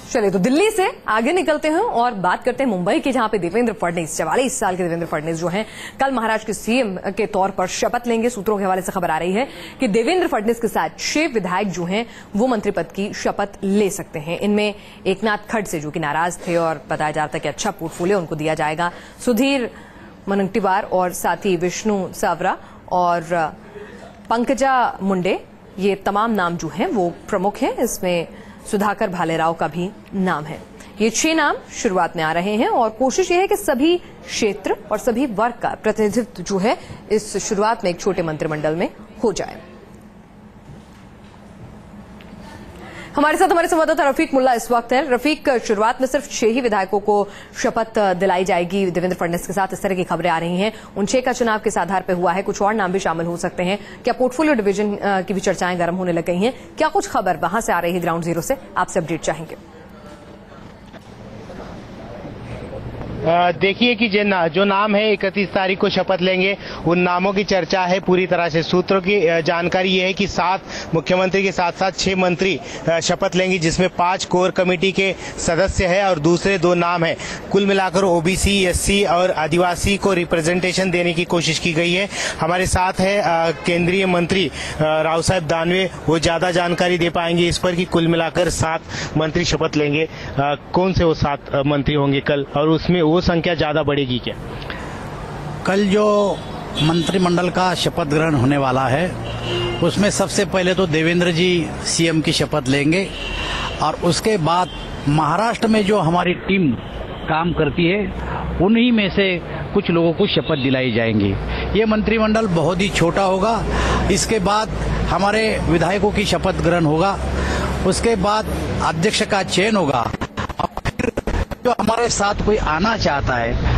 चलिए तो दिल्ली से आगे निकलते हैं और बात करते हैं मुंबई की, जहां पे देवेंद्र फडणवीस 44 साल के देवेंद्र फडणवीस जो हैं कल महाराष्ट्र के सीएम के तौर पर शपथ लेंगे। सूत्रों के हवाले से खबर आ रही है कि देवेंद्र फडणवीस के साथ 6 विधायक जो हैं वो मंत्री पद की शपथ ले सकते हैं। इनमें एकनाथ खड़से जो कि नाराज थे और बताया जा रहा था कि अच्छा पोर्टफोलियो उनको दिया जाएगा, सुधीर मुनगंटीवार और साथ ही विष्णु सावरा और पंकजा मुंडे, ये तमाम नाम जो हैं वो प्रमुख हैं। इसमें सुधाकर भालेराव का भी नाम है। ये 6 नाम शुरुआत में आ रहे हैं और कोशिश ये है कि सभी क्षेत्र और सभी वर्ग का प्रतिनिधित्व जो है इस शुरुआत में एक छोटे मंत्रिमंडल में हो जाए। हमारे साथ हमारे संवाददाता रफीक मुल्ला इस वक्त है। रफीक, शुरुआत में सिर्फ 6 ही विधायकों को शपथ दिलाई जाएगी देवेंद्र फडणवीस के साथ, इस तरह की खबरें आ रही हैं। उन 6 का चुनाव किस आधार पर हुआ है? कुछ और नाम भी शामिल हो सकते हैं क्या? पोर्टफोलियो डिवीजन की भी चर्चाएं गर्म होने लग गई हैं। क्या कुछ खबर वहां से आ रही है ग्राउंड जीरो से? आपसे अपडेट चाहेंगे। देखिए कि जो नाम है 31 तारीख को शपथ लेंगे, उन नामों की चर्चा है पूरी तरह से। सूत्रों की जानकारी ये है कि 7 मुख्यमंत्री के साथ साथ 6 मंत्री शपथ लेंगे, जिसमें 5 कोर कमेटी के सदस्य हैं और दूसरे 2 नाम हैं। कुल मिलाकर ओबीसी, एससी और आदिवासी को रिप्रेजेंटेशन देने की कोशिश की गई है। हमारे साथ है केंद्रीय मंत्री राव साहब दानवे, वो ज्यादा जानकारी दे पाएंगे इस पर कि कुल मिलाकर 7 मंत्री शपथ लेंगे। कौन से वो 7 मंत्री होंगे कल, और उसमें वो संख्या ज्यादा बढ़ेगी क्या? कल जो मंत्रिमंडल का शपथ ग्रहण होने वाला है उसमें सबसे पहले तो देवेंद्र जी सीएम की शपथ लेंगे और उसके बाद महाराष्ट्र में जो हमारी टीम काम करती है उन्हीं में से कुछ लोगों को शपथ दिलाई जाएंगी। ये मंत्रिमंडल बहुत ही छोटा होगा। इसके बाद हमारे विधायकों की शपथ ग्रहण होगा, उसके बाद अध्यक्ष का चयन होगा। जो हमारे साथ कोई आना चाहता है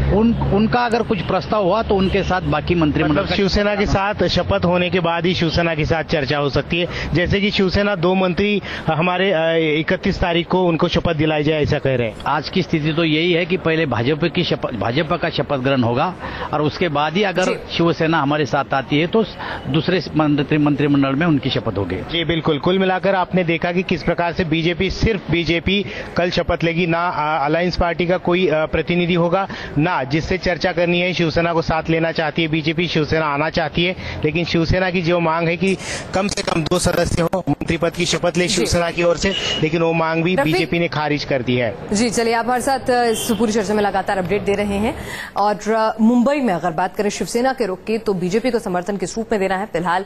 उनका अगर कुछ प्रस्ताव हुआ तो उनके साथ बाकी मंत्रिमंडल शिवसेना के साथ शपथ होने के बाद ही शिवसेना के साथ चर्चा हो सकती है। जैसे कि शिवसेना 2 मंत्री हमारे 31 तारीख को उनको शपथ दिलाई जाए, ऐसा कह रहे हैं। आज की स्थिति तो यही है कि पहले भाजपा का शपथ ग्रहण होगा और उसके बाद ही अगर शिवसेना हमारे साथ आती है तो दूसरे मंत्रिमंडल में उनकी शपथ होगी। जी बिल्कुल। कुल मिलाकर आपने देखा कि किस प्रकार से सिर्फ बीजेपी कल शपथ लेगी, ना अलायंस पार्टी का कोई प्रतिनिधि होगा, ना जिससे चर्चा करनी है। शिवसेना को साथ लेना चाहती है बीजेपी, शिवसेना आना चाहती है, लेकिन शिवसेना की जो मांग है कि कम से कम 2 सदस्य हो, मंत्री पद की शपथ ले शिवसेना की ओर से, लेकिन वो मांग भी बीजेपी ने खारिज कर दी है। जी चलिए, आप हमारे साथ इस पूरी चर्चा में लगातार अपडेट दे रहे हैं। और मुंबई में अगर बात करें शिवसेना के रुख की, तो बीजेपी को समर्थन किस रूप में देना है? फिलहाल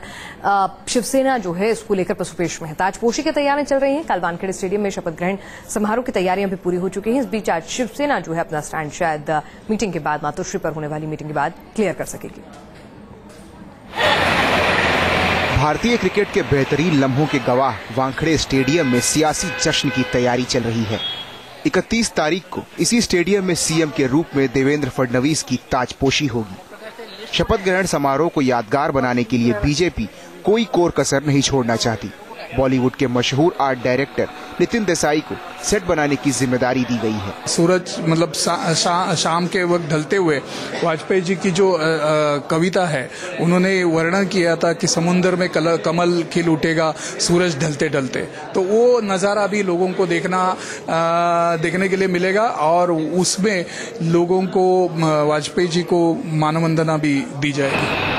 शिवसेना जो है इसको लेकर पसुपेश में है। ताजपोशी की तैयारियां चल रही हैं। कल वानखेड़े स्टेडियम में शपथ ग्रहण समारोह की तैयारियां भी पूरी हो चुकी हैं। इस बीच आज शिवसेना जो है अपना स्टैंड शायद मीटिंग के बाद, मातोश्री पर होने वाली मीटिंग के बाद क्लियर कर सकेगी। भारतीय क्रिकेट के बेहतरीन लम्हों के गवाह वानखेड़े स्टेडियम में सियासी जश्न की तैयारी चल रही है। 31 तारीख को इसी स्टेडियम में सीएम के रूप में देवेंद्र फडणवीस की ताजपोशी होगी। शपथ ग्रहण समारोह को यादगार बनाने के लिए बीजेपी कोई कोर कसर नहीं छोड़ना चाहती। बॉलीवुड के मशहूर आर्ट डायरेक्टर नितिन देसाई को सेट बनाने की जिम्मेदारी दी गई है। सूरज मतलब शाम के वक्त ढलते हुए वाजपेयी जी की जो कविता है, उन्होंने वर्णन किया था कि समुद्र में कमल खिल उठेगा सूरज ढलते ढलते। तो वो नज़ारा भी लोगों को देखने के लिए मिलेगा और उसमें लोगों को वाजपेयी जी को मानवंदना भी दी जाएगी।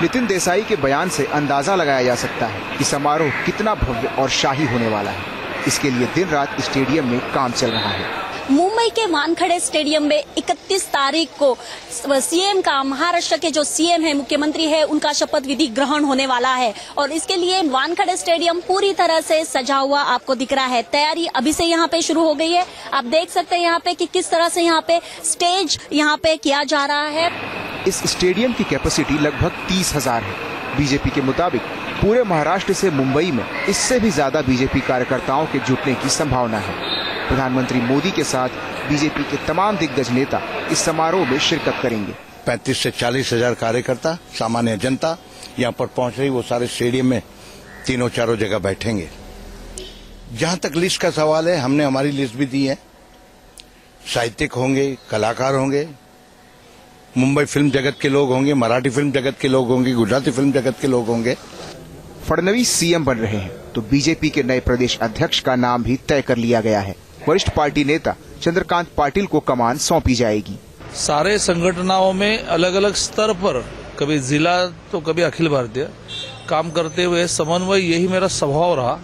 नितिन देसाई के बयान से अंदाजा लगाया जा सकता है कि समारोह कितना भव्य और शाही होने वाला है। इसके लिए दिन रात स्टेडियम में काम चल रहा है। मुंबई के वानखेड़े स्टेडियम में 31 तारीख को सीएम का, महाराष्ट्र के जो सीएम है, मुख्यमंत्री है, उनका शपथ विधि ग्रहण होने वाला है और इसके लिए वानखेड़े स्टेडियम पूरी तरह से सजा हुआ आपको दिख रहा है। तैयारी अभी से यहाँ पे शुरू हो गई है। आप देख सकते हैं यहाँ पे कि किस तरह से यहाँ पे स्टेज यहाँ पे किया जा रहा है। इस स्टेडियम की कैपेसिटी लगभग 30,000 है। बीजेपी के मुताबिक पूरे महाराष्ट्र से मुंबई में इससे भी ज्यादा बीजेपी कार्यकर्ताओं के जुटने की संभावना है। प्रधानमंत्री मोदी के साथ बीजेपी के तमाम दिग्गज नेता इस समारोह में शिरकत करेंगे। 35 से 40 हजार कार्यकर्ता, सामान्य जनता यहाँ पर पहुंच रही। वो सारे स्टेडियम में 3-4 जगह बैठेंगे। जहां तक लिस्ट का सवाल है, हमने हमारी लिस्ट भी दी है। साहित्यिक होंगे, कलाकार होंगे, मुंबई फिल्म जगत के लोग होंगे, मराठी फिल्म जगत के लोग होंगे, गुजराती फिल्म जगत के लोग होंगे। फडणवीस सीएम बन रहे हैं तो बीजेपी के नए प्रदेश अध्यक्ष का नाम भी तय कर लिया गया है। वरिष्ठ पार्टी नेता चंद्रकांत पाटिल को कमान सौंपी जाएगी। सारे संगठनों में अलग अलग स्तर पर, कभी जिला तो कभी अखिल भारतीय, काम करते हुए समन्वय यही मेरा स्वभाव रहा,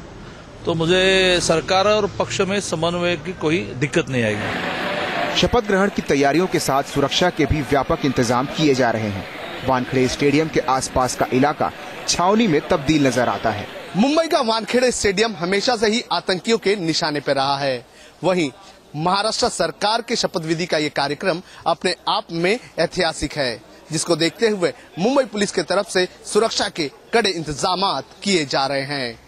तो मुझे सरकार और पक्ष में समन्वय की कोई दिक्कत नहीं आएगी। शपथ ग्रहण की तैयारियों के साथ सुरक्षा के भी व्यापक इंतजाम किए जा रहे हैं। वानखेड़े स्टेडियम के आसपास का इलाका छावनी में तब्दील नजर आता है। मुंबई का वानखेड़े स्टेडियम हमेशा से ही आतंकियों के निशाने पर रहा है। वहीं महाराष्ट्र सरकार के शपथ विधि का ये कार्यक्रम अपने आप में ऐतिहासिक है, जिसको देखते हुए मुंबई पुलिस की तरफ से सुरक्षा के कड़े इंतजामात किए जा रहे हैं।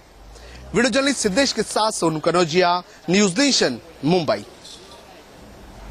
वीडियो जर्नलिस्ट सिद्धेश के साथ सोनू कनौजिया, न्यूज नेशन, मुंबई।